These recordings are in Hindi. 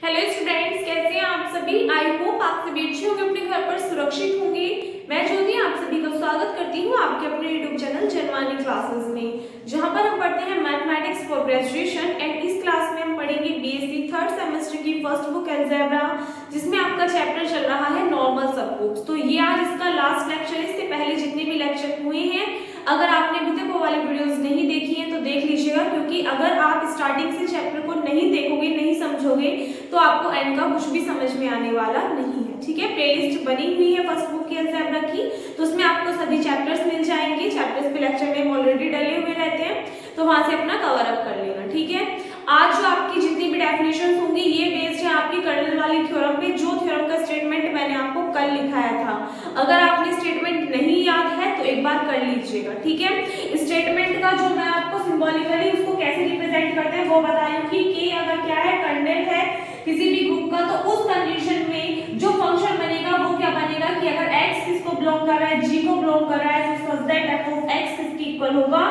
हेलो स्टूडेंट्स, कैसे हैं आप सभी। आई होप आप सभी अच्छे होंगे, अपने घर पर सुरक्षित होंगे। मैं ज्योति आप सभी का स्वागत करती हूँ आपके अपने यूट्यूब चैनल जनवानी क्लासेस में, जहाँ पर हम पढ़ते हैं मैथमेटिक्स फॉर ग्रेजुएशन। एंड इस क्लास में हम पढ़ेंगे बीएससी थर्ड सेमेस्टर की फर्स्ट बुक अलजेब्रा, जिसमें आपका चैप्टर चल रहा है नॉर्मल सबग्रुप्स। तो ये आज इसका लास्ट लेक्चर है। इससे पहले जितने भी लेक्चर हुए हैं, अगर आपने अभी तक वो वाली वीडियोस नहीं देखी है तो देख लीजिएगा, क्योंकि अगर आप स्टार्टिंग से चैप्टर को नहीं देखोगे, नहीं समझोगे, तो आपको एंड का कुछ भी समझ में आने वाला नहीं है। ठीक है, प्लेलिस्ट बनी हुई है फर्स्ट बुक की अलजेब्रा की, तो उसमें आपको सभी चैप्टर्स मिल जाएंगे। चैप्टर्स पे लेक्चर नेम ऑलरेडी डले हुए रहते हैं, तो वहां से अपना कवर अप कर लेना। ठीक है, आज जो आपकी जितनी भी डेफिनेशंस होंगी ये बेस्ड है आपकी कर्नल वाली थ्योरम पे, जो थ्योरम का स्टेटमेंट मैंने आपको कल लिखाया था। अगर आपने स्टेटमेंट नहीं याद है तो एक बार कर लीजिएगा। ठीक है, स्टेटमेंट का जो मैं आपको सिंबॉलिकली उसको कैसे रिप्रेजेंट करते हैं वो बता रही हूँ कि के अगर क्या है, कर्नल है किसी भी ग्रुप का, तो उस कंडीशन में जो फंक्शन बनेगा वो क्या बनेगा कि अगर x किसको बिलोंग कर रहा है, g को बिलोंग कर रहा है, so that f of x किसके इक्वल होगा,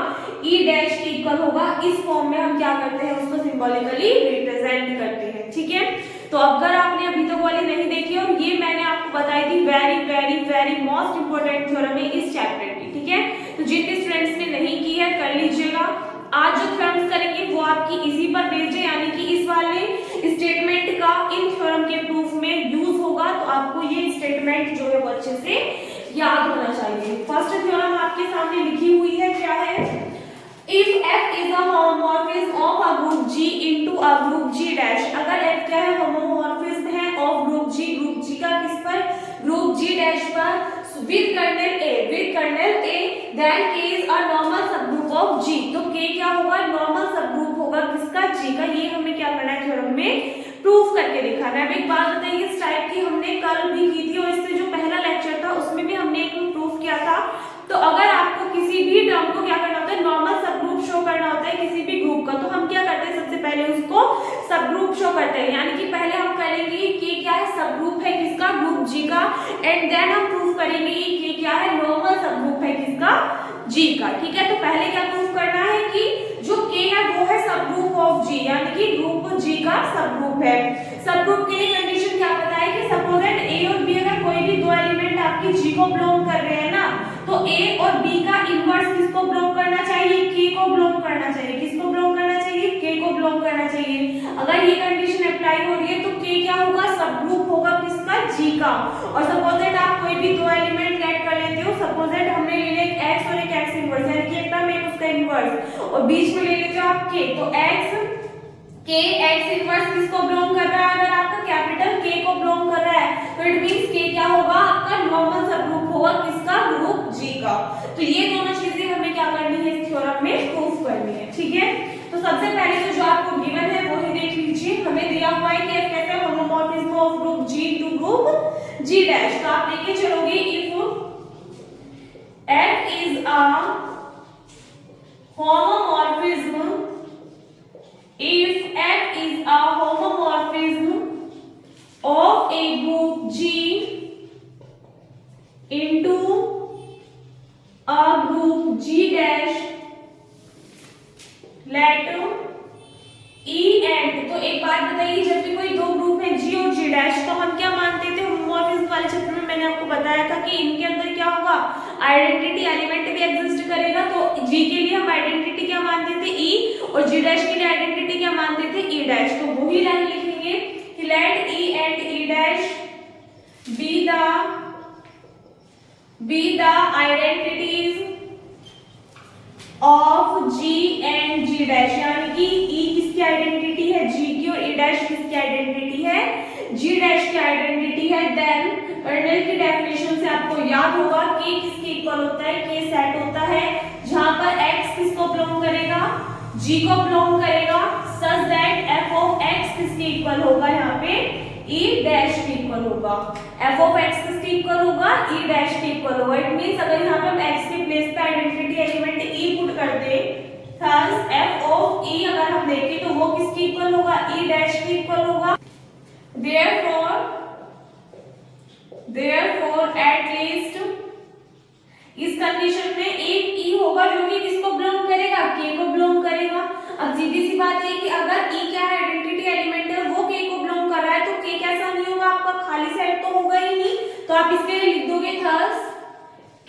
e डैश के इक्वल होगा। इस फॉर्म में हम क्या करते हैं, उसको सिंबॉलिकली रिप्रेजेंट करते हैं। ठीक है, तो अगर आपने अभी तक वाली नहीं देखी और ये मैंने आपको बताई थी, very very very most important theorem है इस चैप्टर की। ठीक है, तो जितने स्टूडेंट्स ने नहीं की है कर लीजिएगा। आज जो थ्योरम्स करेंगे वो आपकी इसी पर बेस्ड है, यानी कि इस वाले स्टेटमेंट का इन थ्योरम के प्रूफ में यूज होगा। तो आपको ये स्टेटमेंट जो है वो अच्छे से याद होना चाहिए। फर्स्ट थ्योरम आपके सामने लिखी हुई है, क्या है, if f is a homomorphism of a group G into a group G dash, अगर f क्या है, होमोमॉर्फिज्म है of group G, group G का किस पर, ग्रुप G dash पर, with kernel A, then K is a normal subgroup of G। तो K क्या होगा, नॉर्मल सबग्रुप होगा किसका, G का। ये हमें क्या करना है, थ्योरम में प्रूफ करके दिखाना है। अब एक बात बताइए, इस टाइप की हमने कल भी की थी और इससे जो पहला लेक्चर था उसमें भी हमने एक प्रूफ किया था। तो अगर आपको किसी भी टर्म को क्या करना होता है, नॉर्मल सबग्रुप शो करना होता है किसी भी ग्रुप का, तो हम क्या करते हैं, सबसे पहले उसको सबग्रुप शो करते हैं। यानी कि पहले हम करेंगे कि क्या है, सबग्रुप है किसका, ग्रुप जी का, एंड देन हम प्रूफ करेंगे कि क्या है, नॉर्मल सबग्रुप है किसका, जी का। ठीक है, तो पहले क्या प्रूफ करना है कि जो के है वो है सबग्रुप ऑफ जी, यानी कि ग्रुप जी का सबग्रुप है। सबग्रुप के लिए कंडीशन क्या बताए कि सपोज दैट ए और बी अगर कोई भी दो एलिमेंट आपकी जी को बिलोंग कर रहे हैं ना, तो ए और बी का इनवर्स किसको बिलोंग करना चाहिए, के को बिलोंग करना चाहिए। किसको बिलोंग करना चाहिए, के को बिलोंग करना चाहिए। अगर ये कंडीशन अप्लाई हो रही है तो के क्या होगा, सबग्रुप होगा किसका, जी का। और सपोज दैट आप कोई भी दो एलिमेंट ऐड कर लेते हो, सपोज दैट हमने ले लिया एक एक्स और एक एक्स इनवर्स, यानी कि एक टर्म एक उसका इनवर्स, और बीच में ले लेते हो आप के, तो एक्स के एक्स इनवर्स किसको बिलोंग कर रहा है, अगर आपका कैपिटल के को बिलोंग कर रहा है तो इट मींस के क्या होगा, आपका नॉर्मल सबग्रुप होगा किसका, ग्रुप जी का। तो ये दोनों चीजें हमें क्या करनी है, इस थ्योरम में प्रूफ करनी है। ठीक है, तो सबसे पहले तो जो आपको गिवन है वो ही देख लीजिए। हमें दिया हुआ है कि कैसे homomorphism of group G to group G dash. तो आप लेके चलोगे, if f is a homomorphism, if f is a homomorphism of a group G into a group G dash, let E and, तो एक बात बताइए, जब भी कोई दो ग्रुप है G और G डैश, तो हम क्या मानते थे, होमोमॉर्फिज्म वाले चैप्टर में मैंने आपको बताया था कि इनके अंदर क्या होगा, आइडेंटिटी एलिमेंट भी एग्जिस्ट करेगा। तो G के लिए हम आइडेंटिटी क्या मानते थे, E, और G डैश के लिए आइडेंटिटी क्या मानते थे, E डैश। तो वही लाइन लिखेंगे कि let E and E dash be the identities of G and G dash, यानी कि E किसकी आइडेंटिटी है, G की, और E डैश किसकी आइडेंटिटी है, G डैश की आइडेंटिटी है। देन कर्नल की डेफिनेशन से आपको याद होगा कि किसके इक्वल होता है, के सेट होता है जहां पर x किसको बिलोंग करेगा, G को बिलोंग करेगा, such that f of x किसके इक्वल होगा, यहाँ पे E डैश के इक्वल होगा। f ऑफ x किसके इक्वल होगा, E डैश के इक्वल होगा। इट मींस अगर यहाँ पे हम x के प्लेस पे आइडेंटिटी एलिमेंट E पुट कर दे, थस f ऑफ E अगर हम देखें तो वो किसके इक्वल होगा, E डैश के इक्वल होगा। therefore at least इस कंडीशन में एक E होगा जो कि किसको बिलोंग करेगा, K को बिलोंग करेगा। अब सीधी सी बात है कि अगर E क्या है, आइडेंटिटी एलिमेंट है, वो K को बिलोंग कर रहा तो आप इसके लिए लिख दोगे thus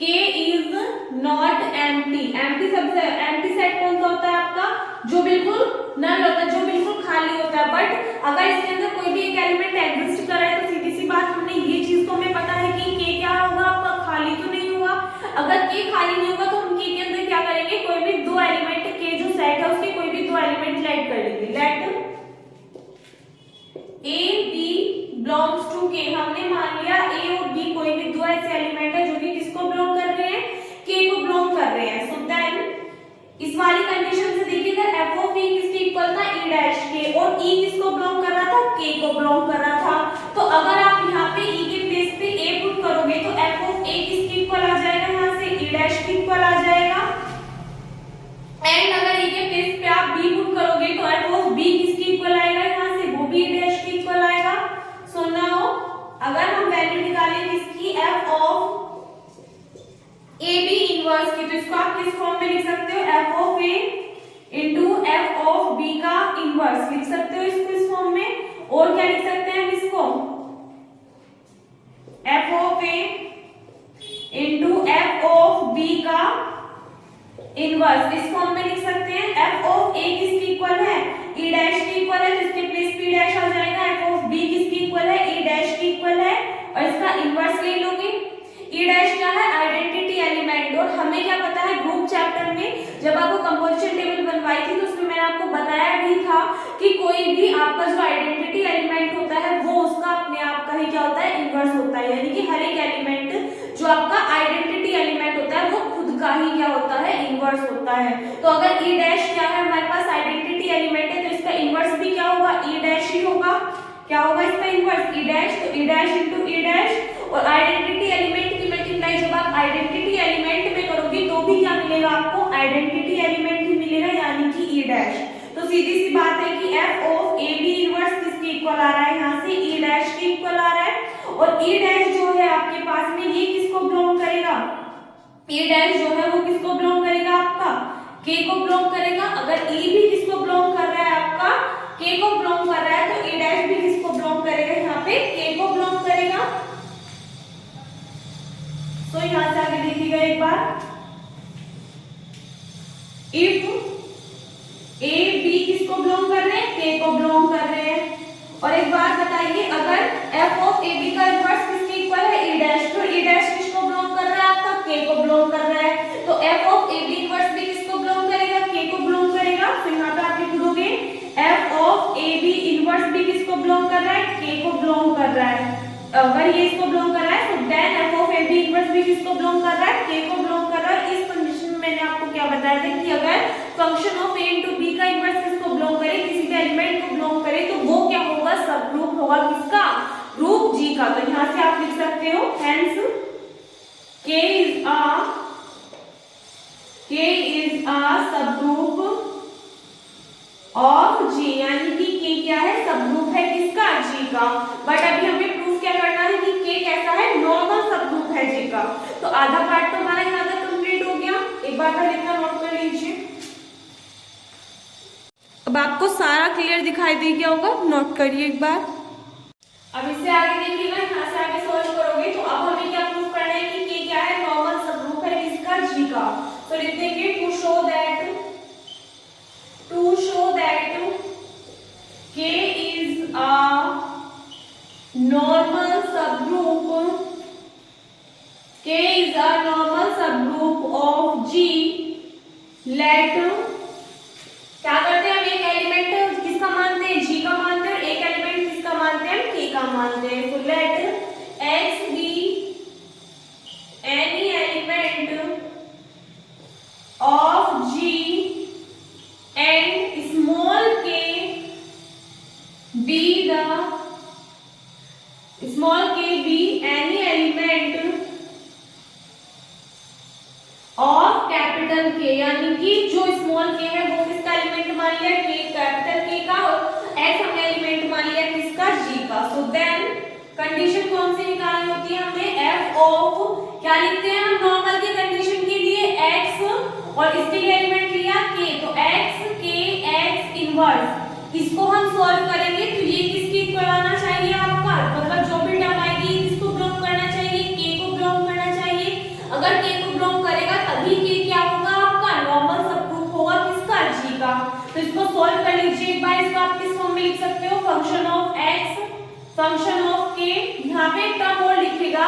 K is not empty। Empty सबसे एम्प्टी सेट कौन सा होता है आपका, जो बिल्कुल नल होता है, जो बिल्कुल खाली होता है। बट अगर इसके अंदर कोई भी एक एलिमेंट एग्जिस्ट कर रहा है तो सीधी सी बात, हमने ये चीज तो हमें पता है कि K क्या होगा आपका, खाली तो नहीं होगा। अगर K खाली नहीं होगा तो हम K के अंदर क्या करेंगे, कोई भी दो एलिमेंट K जो सेट है उसके कोई भी दो एलिमेंट ऐड कर लेंगे। Let A B belongs to K। हमने मान लिया A और B कोई भी दो ऐसे एलिमेंट है जो कि किसको बिलोंग कर रहे हैं, K को बिलोंग कर रहे हैं। सो देन इस वाली कंडीशन से देखिएगा f of E किसके इक्वल था, E डैश के, और E किसको बिलोंग कर रहा था, K को बिलोंग कर रहा था। तो अगर आप यहाँ पे E के प्लेस पे A पुट करोगे तो f of A किसके इक्वल आ जाएगा, यहाँ से E डैश के इक्वल आ जाएगा। एंड अगर E के प्लेस पे आप B पुट करोगे तो f of B किसके इक्वल आएगा, यहाँ से वो भी E डैश के इक्वल आएगा। सो नाउ अगर हम वैल्यू निकालें किसकी, f of AB इनवर्स की, तो इसको आप किस फॉर्म में लिख सकते हो, f of A into f of B का इनवर्स लिख सकते हो इसको इस फॉर्म में। और क्या लिख सकते हैं हम इसको, f of A into f of B का इनवर्स इस फॉर्म में लिख सकते हैं। f of A किसके इक्वल है, E डैश के इक्वल है, तो इसके प्लेस P डैश आ जाएगा। f of B किसके इक्वल है, E डैश के इक्वल है, और इसका इनवर्स ले लोगे। E डैश क्या है, आइडेंटिटी एलिमेंट। और हमें क्या पता है, ग्रुप चैप्टर में जब आपको कंपोजिशन टेबल बनवाई थी तो उसमें मैंने आपको बताया भी था कि कोई भी आपका जो आइडेंटिटी एलिमेंट होता है वो उसका अपने आप का ही क्या होता है, इनवर्स होता है। यानी कि हर एक एलिमेंट जो आपका आइडेंटिटी एलिमेंट होता है वो खुद का ही क्या होता है, इनवर्स होता है। तो अगर E डैश क्या है, हमारे पास आइडेंटिटी एलिमेंट है, तो इसका इनवर्स भी क्या होगा, E डैश ही होगा। क्या होगा इसका इनवर्स, E डैश, तो E dash into E dash. और आइडेंटिटी एलिमेंट की मल्टीप्लाई जब आप आइडेंटिटी एलिमेंट में करोगे तो भी क्या मिलेगा आपको, आइडेंटिटी एलिमेंट ही मिलेगा, यानी कि E डैश। तो सीधी सी बात है कि f of AB इनवर्स किसके इक्वल आ रहा है, यहाँ से E डैश के इक्वल आ रहा है। और E डैश जो है आपके पास में ये किसको बिलोंग करेगा, E डैश जो है वो किसको बिलोंग करेगा, आपका K को बिलोंग करेगा। अगर E भी किसको बिलोंग कर रहा है, आपका K को बिलोंग कर रहा है, तो E डैश भी किसको बिलोंग करेगा, यहाँ पे K को बिलोंग करेगा। तो यहाँ से आगे देखिएगा एक बार, इफ A B किसको बिलोंग कर रहे हैं, K को बिलोंग कर रहे हैं। और एक बात बताइए, अगर f of AB का इनवर्स किसके इक्वल है, E डैश, तो E डैश किसको बिलोंग कर रहा है, आपका K को बिलोंग कर रहा है। तो f of AB इनवर्स भी किसको बिलोंग करेगा, K को बिलोंग करेगा। तो यहाँ पे आप लिख दोगे f of AB इनवर्स भी किसको बिलोंग कर रहा है, K को बिलोंग कर रहा है। अगर ये इसको बिलोंग कर रहा है तो then f of AB inverse भी किसको बिलोंग कर रहा है, K को बिलोंग कर रहा है। इस कंडीशन में मैंने आपको क्या बताया था कि अगर function of A into B का इनवर्स किसको बिलोंग करे, किसी भी एलिमेंट को बिलोंग करे, तो वो क्या होगा, सब ग्रुप होगा किसका, ग्रुप G का। तो यहाँ से आप लिख सकते हो hence K is a subgroup of G, यानी कि K क्या है, सबग्रुप है किसका, G का। बट अभी हमें प्रूफ क्या करना है कि K कैसा है, नॉर्मल सबग्रुप है G का। तो आधा पार्ट तो हमारा यहाँ तक कंप्लीट हो गया। एक बार पहले इतना नोट कर लीजिए। अब आपको सारा क्लियर दिखाई दे गया होगा, नोट करिए एक बार। अब इससे आगे देखिएगा, यहाँ से आगे सॉल्व करोगे तो अब हमें क्या प्रूफ करना है कि K क्या है, नॉर्मल सबग्रुप है किसका, G का। तो लिख देंगे to show that K is a normal subgroup. K is a normal subgroup of G. Let क्या करते हैं हम, एक एलिमेंट किसका मानते हैं, G का मानते हैं, और एक एलिमेंट किसका मानते हैं, K का मानते हैं। तो let X be any element of G and small k be any element of capital K, यानी कि जो स्मॉल k है वो किसका एलिमेंट मान लिया, K कैपिटल K का, और X हमने एलिमेंट मान लिया किसका, G का। सो देन कंडीशन कौन सी निकालनी होती है हमें, f ऑफ क्या लिखते हैं हम नॉर्मल की कंडीशन के लिए, x, और इसके लिए एलिमेंट लिया K, तो x K x इनवर्स। इसको हम सॉल्व करेंगे तो ये किसके इक्वल आना चाहिए आपका, मतलब जो भी टर्म आएगी किसको बिलोंग करना चाहिए, फंक्शन ऑफ के। यहाँ पे एक टर्म और लिखेगा,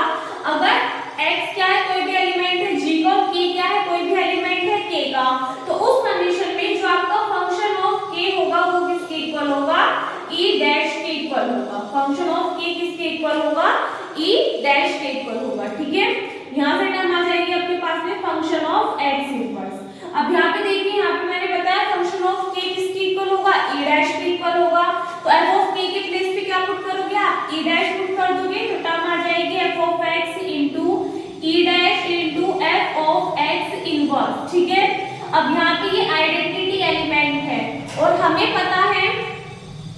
अगर x क्या है कोई भी एलिमेंट है g का, और k क्या है कोई भी एलिमेंट है k का, तो उस कंडीशन में जो आपका फंक्शन ऑफ k होगा वो किसके इक्वल होगा, e डैश के इक्वल होगा। फंक्शन ऑफ k किसके इक्वल होगा, e डैश के इक्वल होगा। ठीक है, यहाँ से टर्म आ जाएगी आपके पास में फंक्शन ऑफ x इनवर्स। अब यहाँ पे देखिए, यहाँ पे मैंने बताया फंक्शन ऑफ k किसके इक्वल होगा, e डैश के इक्वल होगा। तो f ऑफ k के प्लेस पे क्या पुट करोगे आप, e डैश पुट कर दोगे, तो टर्म आ जाएगी f of x into e dash into f of x inverse. ठीक है, अब यहाँ पे ये आइडेंटिटी एलिमेंट है और हमें पता है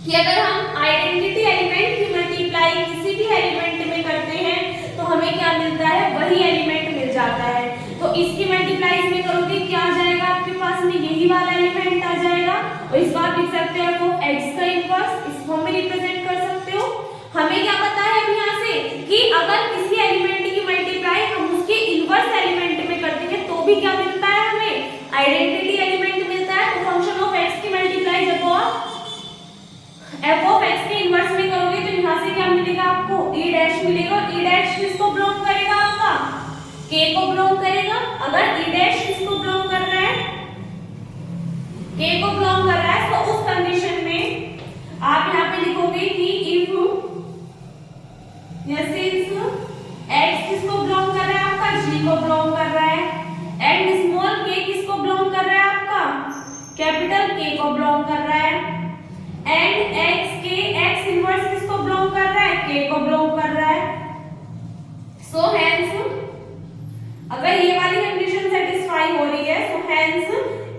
कि अगर हम आइडेंटिटी एलिमेंट की मल्टीप्लाई किसी भी एलिमेंट में करते हैं तो हमें क्या मिलता है, वही एलिमेंट मिल जाता है। तो इसकी मल्टीप्लाई इसमें करोगे, क्या आ जाएगा आपके पास में, यही वाला एलिमेंट आ जाएगा। और इस बार लिख सकते हैं f x का इनवर्स, इस फॉर्म में रिप्रेजेंट कर सकते हो। हमें क्या पता है अब यहाँ से कि अगर किसी एलिमेंट की मल्टीप्लाई हम उसके इनवर्स एलिमेंट में करते हैं तो भी क्या मिलता है, हमें आइडेंटिटी एलिमेंट मिलता है। तो फंक्शन ऑफ x की मल्टीप्लाई जब आप f ऑफ x के इनवर्स में करोगे तो यहाँ से क्या मिलेगा आपको, e डैश मिलेगा। e डैश किसको बिलोंग करेगा, आपका k को बिलोंग करेगा। अगर e डैश किसको बिलोंग कर रहा है, k को बिलोंग कर रहा है, तो उस कंडीशन में आप यहाँ पे लिखोगे कि इफ x किसको बिलोंग कर रहा है, आपका g को बिलोंग कर रहा है, एंड स्मॉल k किसको बिलोंग कर रहा है, आपका कैपिटल k को बिलोंग कर रहा है, एंड x इनवर्स किसको बिलोंग कर रहा है, k को बिलोंग कर रहा है। सो हेंस अगर ये वाली कंडीशन सेटिस्फाई हो रही है, सो हेंस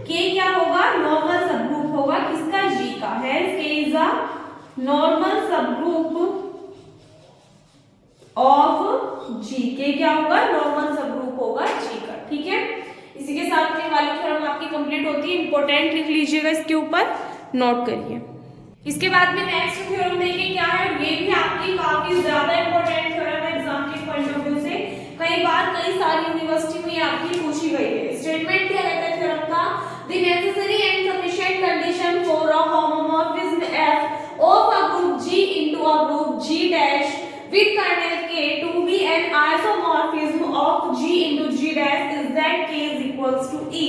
k क्या होगा, नॉर्मल सबग्रुप होगा किसका, g का। Hence k is a normal subgroup of g। k क्या होगा, नॉर्मल सबग्रुप होगा g का। ठीक है, इसी के साथ में वाली थ्योरम आपकी कंप्लीट होती है। इंपॉर्टेंट लिख लीजिएगा, इसके ऊपर नोट करिए। इसके बाद में नेक्स्ट थ्योरम देखिए क्या है, ये भी आपकी काफी ज्यादा इंपॉर्टेंट थ्योरम है एग्जाम के पॉइंट ऑफ व्यू से। कई बार कई सारी यूनिवर्सिटी में आपकी पूछी गई है। स्टेटमेंट क्या रहता है थ्योरम का, the necessary and sufficient condition for a homomorphism f of a group G into a group G dash with kernel K to be an isomorphism of G into G dash is that K is equals to E।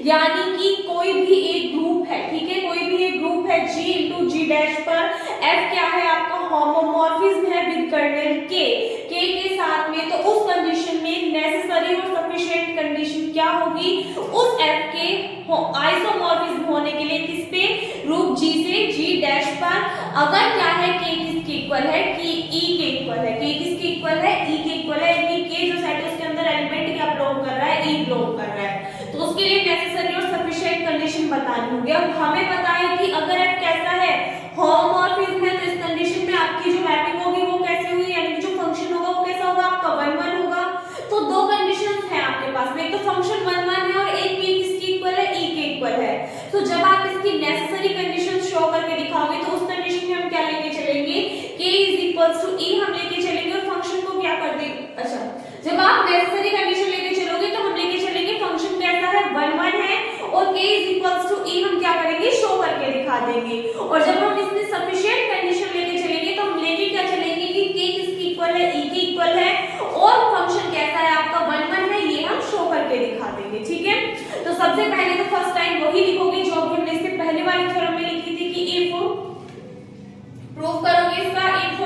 यानी कि कोई भी एक ग्रुप है, ठीक है, कोई भी एक ग्रुप है G into G dash पर F क्या है आपका, होमोमॉर्फिज्म है विद कर्नेल K के साथ में। तो उस कंडीशन में नेसेसरी और सफिशिएंट कंडीशन क्या होगी, उस F के आइसोमॉर्फिज्म होने के लिए किस पे, ग्रुप G से G डैश पर अगर क्या है, K किसके इक्वल है, कि E के इक्वल है। K किसके इक्वल है, E के इक्वल है, यानी K जो सेट है उसके अंदर एलिमेंट क्या बिलोंग कर रहा है, E बिलोंग कर रहा है। तो उसके लिए नेसेसरी और सफिशिएंट कंडीशन बतानी होगी। अब हमें पता है कि अगर F कैसा है, होमोमॉर्फिज्म है, तो इस कंडीशन में आपकी जो मैपिंग होगी वो कैसे होगी, यानी कि जो फंक्शन होगा वो कैसा होगा, आपका 1 1 होगा। तो दो कंडीशंस हैं आपके पास में, एक तो फंक्शन 1 1 है और एक K किसके इक्वल है, E के इक्वल है। तो जब आप इसकी नेसेसरी कंडीशन शो करके दिखाओगे तो उस कंडीशन में हम क्या लेके चलेंगे, K is equals to E हम लेके चलेंगे और फंक्शन को क्या कर देंगे, अच्छा जब आप नेसेसरी कंडीशन लेके चलोगे तो हम लेके चलेंगे फंक्शन कैसा है, 1 1 है, और K is equals to E हम क्या करेंगे, शो करके दिखा देंगे। और जब हम इसमें सफिशिएंट कंडीशन लेके चलेंगे तो हम लेके क्या चलेंगे कि K किसके इक्वल है, E के इक्वल है, और फंक्शन कैसा है आपका 1 1 है, ये हम शो करके दिखा देंगे। ठीक है, तो सबसे पहले तो फर्स्ट टाइम वही लिखोगे जो हमने इससे पहले वाली थ्योरम में लिखी थी कि इफ प्रूफ करोगे इसका, if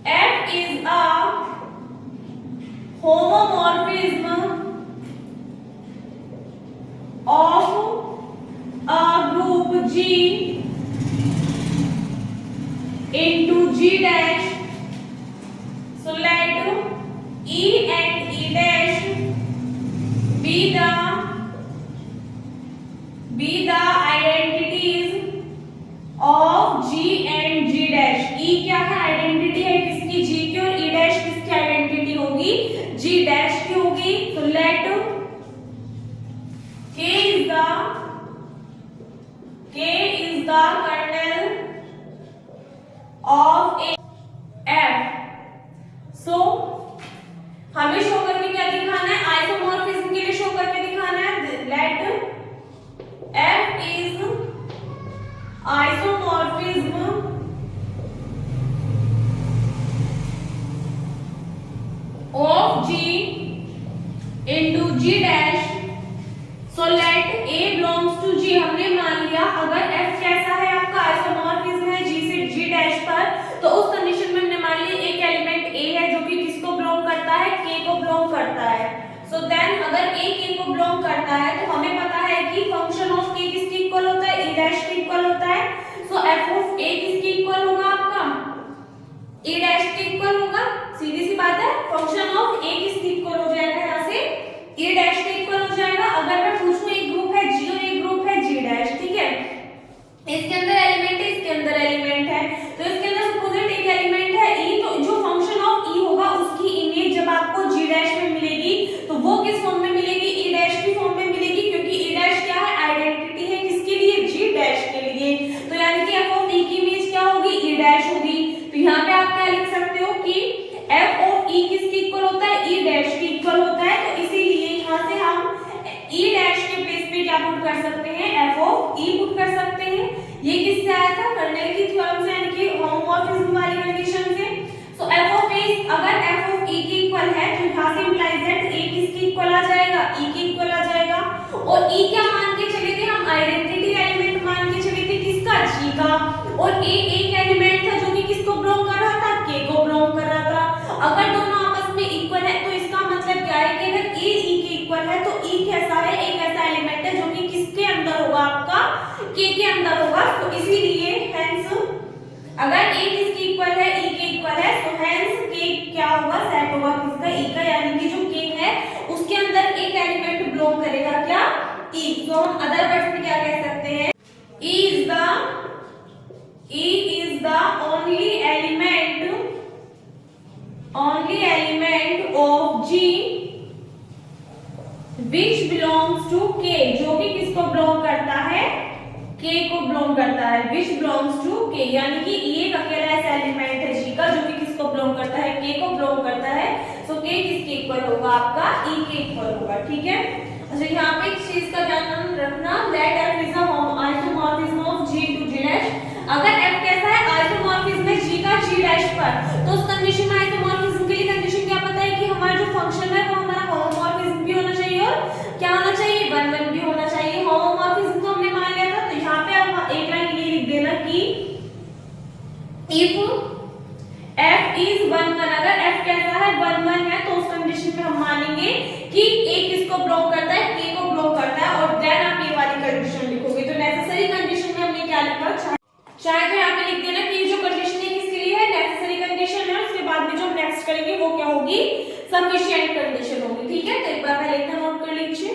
F is a homomorphism of a group G into G dash, so let E and E dash be the identities of G and G dash। E क्या है, आइडेंटिटी है किसकी, G की, और E dash किसकी आइडेंटिटी होगी, G dash की होगी। तो let K is the kernel of a F। So हमें शो करके क्या दिखाना है, आइसोमॉर्फिज्म के लिए शो करके दिखाना है, let F is isomorphism अगर a k को बिलोंग करता है तो हमें पता है कि फंक्शन ऑफ k किसके इक्वल होता है, a डैश के इक्वल होता है। सो f ऑफ a किसके इक्वल होगा आपका, a डैश के इक्वल होगा। सीधी सी बात है, फंक्शन ऑफ a किसके इक्वल हो जाएगा, यहाँ से a डैश के इक्वल हो जाएगा। अगर मैं पूछूं एक ग्रुप है g और एक ग्रुप है g डैश, ठीक है, इसके अंदर एलिमेंट है, इसके अंदर एलिमेंट है, तो इसके अंदर सपोजिट एक एलिमेंट है e, तो जो फंक्शन ऑफ e होगा उसकी इमेज जब आपको g डैश में मिलेगी तो वो किस फॉर्म में मिलेगी, e डैश की फॉर्म में मिलेगी, क्योंकि e डैश क्या है, आइडेंटिटी है किसके लिए, g डैश के लिए। तो यानी कि f ऑफ e की इमेज क्या होगी, e डैश होगी। तो यहाँ पे आप क्या लिख सकते हो कि f ऑफ e किसके इक्वल होता है, e डैश के इक्वल होता है। तो इसीलिए यहाँ से हम e डैश के प्लेस पे क्या पुट कर सकते हैं, f ऑफ e पुट कर सकते हैं। ये किससे आया था, कर्नेल की थ्योरम से, यानी कि होमोमॉर्फिज्म वाली कंडीशन से। सो f ऑफ e, अगर f ऑफ e के इक्वल है तो यहाँ से इंप्लाइज दैट a किसके इक्वल आ जाएगा, e के इक्वल आ जाएगा। और e क्या मान के चले थे हम, आइडेंटिटी एलिमेंट मान के चले थे, किसका, g का। और a एक एलिमेंट था जो कि किसको बिलोंग कर रहा था, k को बिलोंग कर रहा था। अगर दोनों आपस में इक्वल है तो इसका मतलब क्या है कि अगर a e के इक्वल है तो e कैसा है, एक ऐसा एलिमेंट है जो कि किसके अंदर होगा, आपका k के अंदर होगा। तो इसीलिए हेंस अगर a किसके इक्वल है, e के इक्वल है, तो हेंस k क्या होगा, सेट होगा किसका, e का, यानी कि जो k है उसके अंदर एक एलिमेंट बिलोंग करेगा, क्या, e। तो हम अदर वर्ड्स में क्या कह सकते हैं, e is the only element of g which belongs to k, जो कि किसको बिलोंग करता है, k को बिलोंग करता है, which belongs to k, यानी कि ये एक अकेला ऐसा एलिमेंट है g का जो कि किसको बिलोंग करता है, k को बिलोंग करता है। सो k किसके इक्वल होगा, आपका e के इक्वल होगा, ठीक है। अच्छा, यहाँ पे एक चीज का ध्यान रखना, that f is a isomorphism of g to g dash। अगर f कैसा है, आइसोमॉर्फिज्म है g का g डैश पर, तो उस कंडीशन में आइसोमॉर्फिज्म के लिए कंडीशन क्या पता है कि हमारा जो फंक्शन है वो हमारा होमोमॉर्फिज्म भी होना चाहिए और क्या होना चाहिए, 1 1 भी होना चाहिए। होमोमॉर्फिज्म तो हमने मान लिया था, तो यहाँ पे आप एक लाइन ये लिख देना कि if f is 1 1, अगर f कैसा है, 1 1 है, तो उस कंडीशन में हम मानेंगे कि a किसको बिलोंग करता है, k को बिलोंग करता है, और देन आप ये वाली कंडीशन लिखोगे। तो नेसेसरी कंडीशन में हमने क्या लिखा, चाहे तो यहाँ पे लिख देना कि जो कंडीशन है किसके लिए है, नेसेसरी कंडीशन है, उसके बाद में जो हम नेक्स्ट करेंगे वो क्या होगी, सफिशिएंट कंडीशन होगी, ठीक है। तो एक बार पहले इतना नोट कर लीजिए।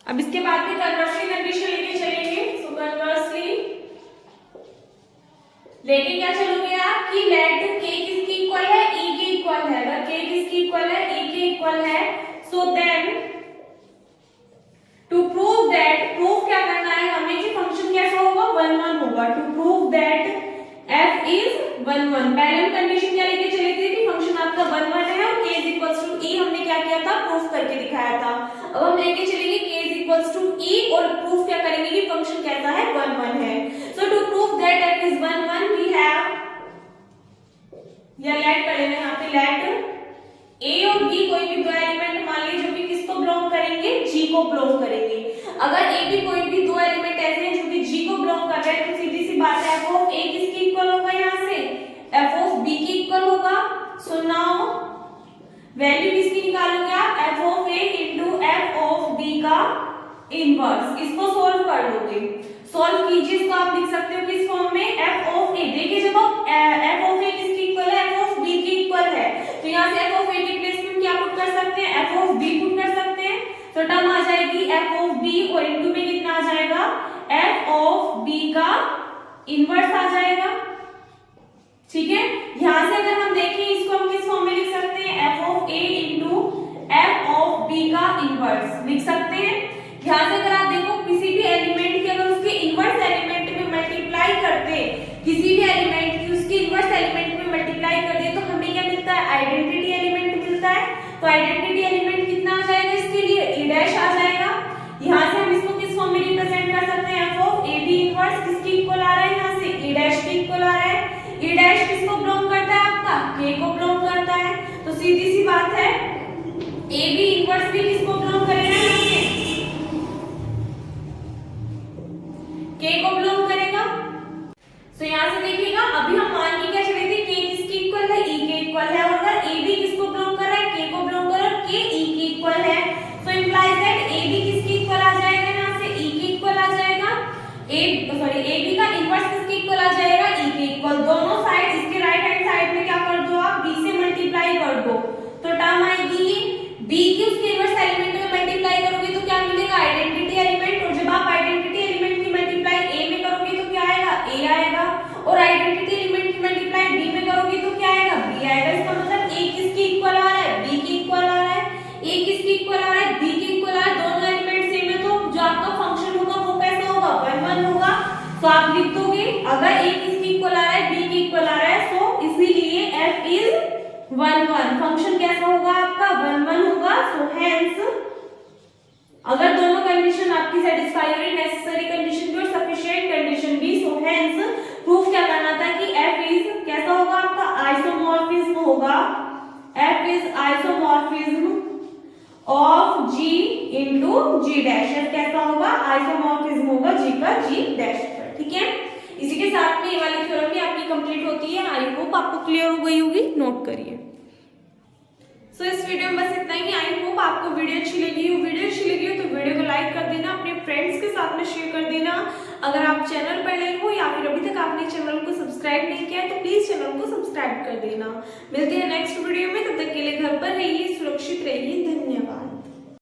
अब इसके बाद में कन्वर्सली कंडीशन लेके चलेंगे। सो कन्वर्सली लेके क्या चलोगे आप कि लेट k किसके इक्वल है, e के इक्वल है। अगर k किसके इक्वल है, e के इक्वल है, so then to prove that, proof क्या करना है हमें कि फंक्शन कैसा होगा, 1 1 होगा। To prove that f is 1 1, पहले हम कंडीशन क्या लेके चले थे कि फंक्शन आपका 1 1 है और k is equals to e, हमने क्या किया था, प्रूफ करके दिखाया था। अब हम लेके चलेंगे k is equals to e और प्रूफ क्या करेंगे कि फंक्शन कैसा है, 1 1 है। So to prove that f is 1 1 we have, या लेट कर लेना यहाँ पे, लेट a और b कोई भी दो एलिमेंट मान लीजिए जो कि किसको बिलोंग करेंगे, g को बिलोंग करेंगे। अगर a b कोई भी दो एलिमेंट ऐसे हैं जो कि g को बिलोंग कर रहे हैं, तो सीधी सी बात है f ऑफ a किसके इक्वल होगा, यहाँ से f ऑफ b के इक्वल होगा। सो नाउ वैल्यू किसकी निकालोगे आप, f of a into f of b का इनवर्स। इसको सॉल्व कर लोगे, सॉल्व कीजिए, इसको आप लिख सकते हो किस फॉर्म में, f ऑफ a। देखिए जब आप f ऑफ a किसके इक्वल है, f ऑफ b के इक्वल है, तो यहाँ से f ऑफ a के प्लेस में क्या पुट कर सकते हैं, f ऑफ b पुट कर सकते हैं। तो टर्म आ जाएगी f ऑफ b और इनटू में कितना आ जाएगा, f ऑफ b का इनवर्स आ जाएगा, ठीक है। यहाँ से अगर हम देखें इसको हम किस फॉर्म में लिख सकते हैं, f of a into f of b का इनवर्स लिख सकते हैं। यहाँ से अगर आप देखो किसी भी एलिमेंट की अगर उसके इनवर्स एलिमेंट में मल्टीप्लाई करते, किसी भी एलिमेंट की उसके इनवर्स एलिमेंट में मल्टीप्लाई कर दे, तो हमें क्या मिलता है, आइडेंटिटी एलिमेंट मिलता है। तो आइडेंटिटी एलिमेंट कितना आ जाएगा इसके लिए, e डैश आ जाएगा। यहाँ से हम इसको किस फॉर्म में रिप्रेजेंट कर सकते हैं, f of a b inverse किसके इक्वल आ रहा है, यहाँ से e डैश के इक्वल आ रहा है। e डैश किसको बिलोंग करता है, आपका k को बिलोंग करता है। तो सीधी सी बात है a b इनवर्स भी किसको बिलोंग करेगा, यहाँ से k को बिलोंग करेगा। तो यहाँ से देखिएगा अभी हम मान के क्या चले थे, k किसके इक्वल है, e के इक्वल है, और अगर a b किसको बिलोंग कर रहा है, k को बिलोंग कर रहा है, k e के आइडेंटिटी एलिमेंट की मल्टीप्लाई b में करोगे तो क्या आएगा, b आएगा। इसका मतलब a किसके इक्वल आ रहा है, b के इक्वल आ रहा है। a किसके इक्वल आ रहा है, b के इक्वल आ रहा है। दोनों एलिमेंट सेम है तो जो आपका फंक्शन होगा वो कैसा होगा, 1 1 होगा। तो आप लिख दोगे अगर a किसके इक्वल आ रहा है, b के इक्वल आ रहा है, सो इसीलिए f इज 1 1। फंक्शन कैसा होगा आपका, 1 1 होगा। सो हेंस अगर दोनों कंडीशन आपकी सेटिस्फाई हो रही, नेसेसरी कंडीशन भी और सफिशिएंट कंडीशन भी, सो हेंस प्रूफ क्या करना था कि f इज कैसा होगा आपका, आइसोमॉर्फिज्म होगा। f is isomorphism of g into g dash. f कैसा होगा, आइसोमॉर्फिज्म होगा g का g डैश पर। ठीक है, इसी के साथ में ये वाली थ्योरम भी आपकी कंप्लीट होती है। आई होप आपको क्लियर हो गई होगी, नोट करिए। सो इस वीडियो में बस इतना ही। आई होप आपको वीडियो अच्छी लगी हो। वीडियो अच्छी लगी हो तो वीडियो को लाइक कर देना, अपने फ्रेंड्स के साथ में शेयर कर देना। अगर आप चैनल पर नए हो या फिर अभी तक आपने चैनल को सब्सक्राइब नहीं किया है तो प्लीज चैनल को सब्सक्राइब कर देना। मिलते हैं नेक्स्ट वीडियो में, तब तक के लिए घर पर रहिए, सुरक्षित रहिए। धन्यवाद।